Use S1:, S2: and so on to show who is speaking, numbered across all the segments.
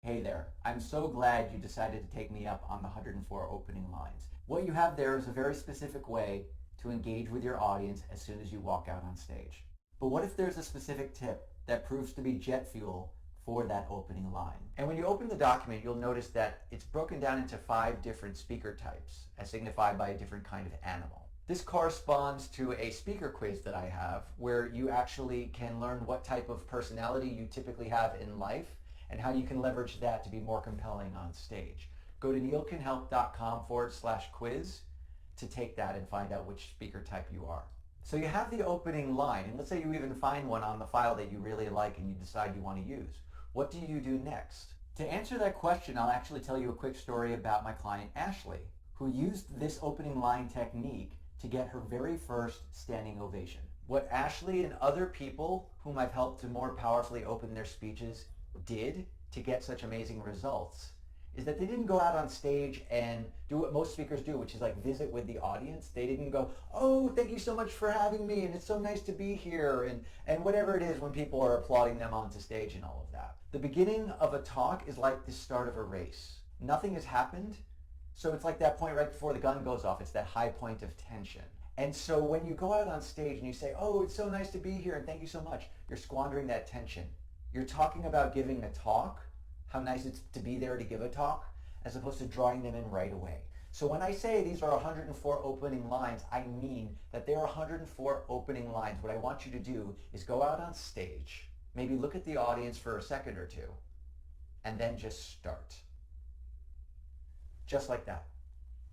S1: Hey there, I'm so glad you decided to take me up on the 104 opening lines. What you have there is a very specific way to engage with your audience as soon as you walk out on stage. But what if there's a specific tip that proves to be jet fuel for that opening line? And when you open the document, you'll notice that it's broken down into 5 different speaker types, as signified by a different kind of animal. This corresponds to a speaker quiz that I have where you actually can learn what type of personality you typically have in life and how you can leverage that to be more compelling on stage. Go to neilcanhelp.com/quiz to take that and find out which speaker type you are. So you have the opening line, and let's say you even find one on the file that you really like and you decide you want to use. What do you do next? To answer that question, I'll actually tell you a quick story about my client Ashley, who used this opening line technique to get her very first standing ovation. What Ashley and other people whom I've helped to more powerfully open their speeches did to get such amazing results is that they didn't go out on stage and do what most speakers do, which is like visit with the audience. They didn't go, oh, thank you so much for having me, and it's so nice to be here, and whatever it is when people are applauding them onto stage and all of that. The beginning of a talk is like the start of a race. Nothing has happened, so it's like that point right before the gun goes off. It's that high point of tension. And so when you go out on stage and you say, oh, it's so nice to be here and thank you so much, you're squandering that tension. You're talking about giving a talk, how nice it's to be there to give a talk, as opposed to drawing them in right away. So when I say these are 104 opening lines, I mean that there are 104 opening lines. What I want you to do is go out on stage, maybe look at the audience for a second or two, and then just start. Just like that.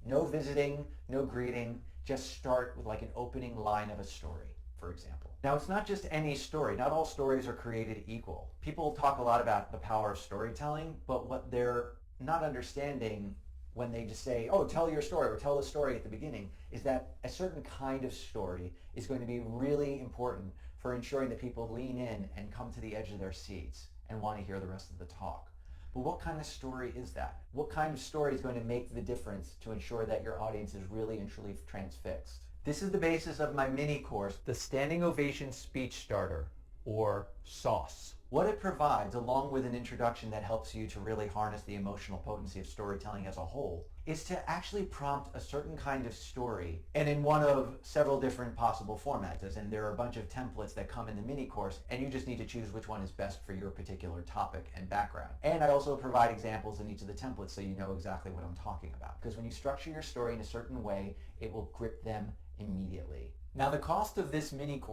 S1: No visiting, no greeting, just start with like an opening line of a story, for example. Now, it's not just any story. Not all stories are created equal. People talk a lot about the power of storytelling, but what they're not understanding when they just say, oh, tell your story or tell the story at the beginning, is that a certain kind of story is going to be really important for ensuring that people lean in and come to the edge of their seats and want to hear the rest of the talk. But what kind of story is that? What kind of story is going to make the difference to ensure that your audience is really and truly transfixed? This is the basis of my mini course, the Standing Ovation Speech Starter, or SOS. What it provides, along with an introduction that helps you to really harness the emotional potency of storytelling as a whole, is to actually prompt a certain kind of story, and in one of several different possible formats. And there are a bunch of templates that come in the mini course, and you just need to choose which one is best for your particular topic and background. And I also provide examples in each of the templates so you know exactly what I'm talking about. Because when you structure your story in a certain way, it will grip them immediately. Now, the cost of this mini course